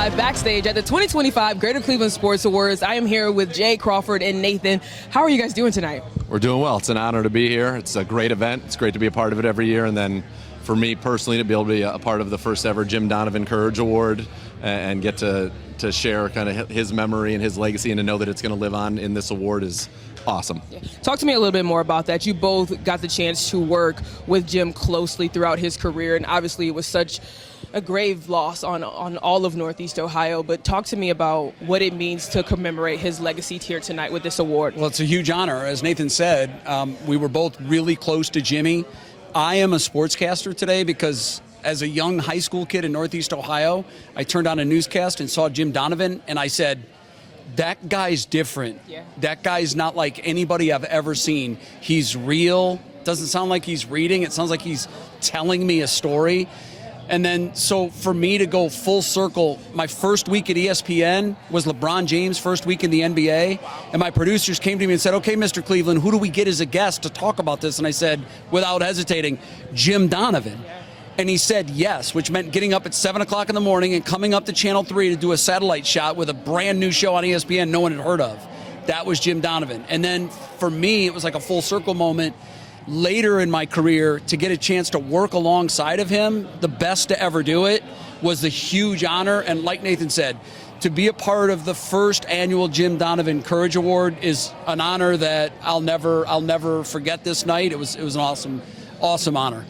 live backstage at the 2025 Greater Cleveland Sports Awards. I am here with Jay, Crawford, and Nathan. How are you guys doing tonight? We're doing well. It's an honor to be here. It's a great event. It's great to be a part of it every year. And then for me personally, to be able to be a part of the first ever Jim Donovan Courage Award and get to share kind of his memory and his legacy, and to know that it's going to live on in this award is awesome. Yeah. Talk to me a little bit more about that. You both got the chance to work with Jim closely throughout his career, and obviously it was such a grave loss on all of Northeast Ohio. But talk to me about what it means to commemorate his legacy here tonight with this award. Well, it's a huge honor. As Nathan said, we were both really close to Jimmy. I am a sportscaster today because as a young high school kid in Northeast Ohio, I turned on a newscast and saw Jim Donovan, and I said, that guy's different. Yeah. That guy's not like anybody I've ever seen. He's real. Doesn't sound like he's reading. It sounds like he's telling me a story. And then, so for me to go full circle, my first week at ESPN was LeBron James' first week in the NBA. And my producers came to me and said, okay, Mr. Cleveland, who do we get as a guest to talk about this? And I said, without hesitating, Jim Donovan. And he said yes, which meant getting up at 7 o'clock in the morning and coming up to Channel 3 to do a satellite shot with a brand new show on ESPN no one had heard of. That was Jim Donovan. And then for me, it was like a full circle moment later in my career to get a chance to work alongside of him, the best to ever do it, was a huge honor. And like Nathan said, to be a part of the first annual Jim Donovan Courage Award is an honor that I'll never forget this night. It was an awesome honor.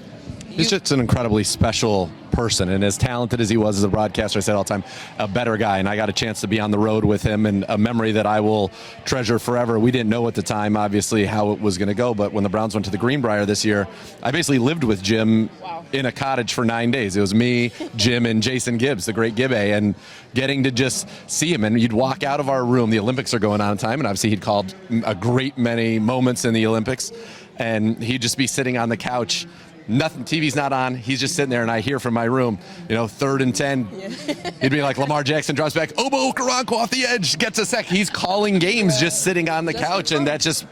He's just an incredibly special person, and as talented as he was as a broadcaster, I said all the time, a better guy. And I got a chance to be on the road with him, and a memory that I will treasure forever. We didn't know at the time, obviously, how it was going to go, but when the Browns went to the Greenbrier this year, I basically lived with Jim in a cottage for 9 days. It was me, Jim, and Jason Gibbs, the great Gibbe, and getting to just see him. And you'd walk out of our room. The Olympics are going on in time, and obviously he'd called a great many moments in the Olympics, and he'd just be sitting on the couch. Nothing, TV's not on. He's just sitting there, and I hear from my room, 3rd and 10. Yeah. He'd be like, Lamar Jackson drops back, Obo Okoronkwo off the edge, gets a sec. He's calling games just sitting on the couch, and that's just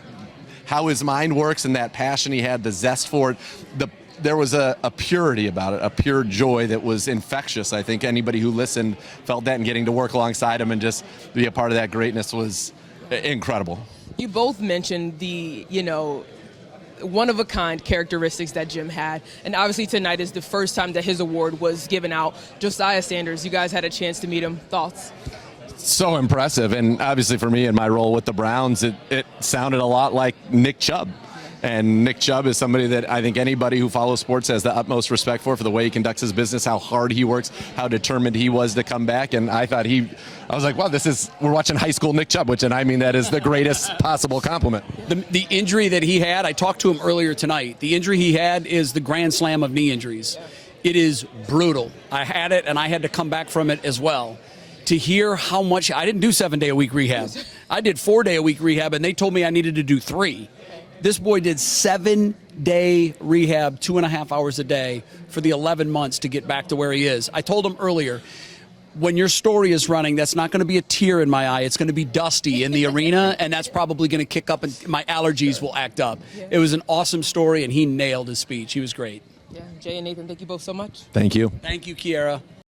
how his mind works, and that passion he had, the zest for it. There was a purity about it, a pure joy that was infectious. I think anybody who listened felt that, and getting to work alongside him and just be a part of that greatness was incredible. You both mentioned the, one-of-a-kind characteristics that Jim had. And obviously tonight is the first time that his award was given out. Josiah Sanders, you guys had a chance to meet him. Thoughts? So impressive. And obviously for me in my role with the Browns, it sounded a lot like Nick Chubb. And Nick Chubb is somebody that I think anybody who follows sports has the utmost respect for the way he conducts his business, how hard he works, how determined he was to come back. And I thought I was like, wow, we're watching high school Nick Chubb, which, and I mean that is the greatest possible compliment. The injury that he had, I talked to him earlier tonight. The injury he had is the grand slam of knee injuries. It is brutal. I had it, and I had to come back from it as well. To hear how much, I didn't do 7-day-a-week rehab. I did 4-day-a-week rehab, and they told me I needed to do 3. This boy did 7-day rehab, 2.5 hours a day for the 11 months to get back to where he is. I told him earlier, when your story is running, that's not going to be a tear in my eye. It's going to be dusty in the arena, and that's probably going to kick up, and my allergies will act up. Yeah. It was an awesome story, and he nailed his speech. He was great. Yeah, Jay and Nathan, thank you both so much. Thank you. Thank you, Kiara.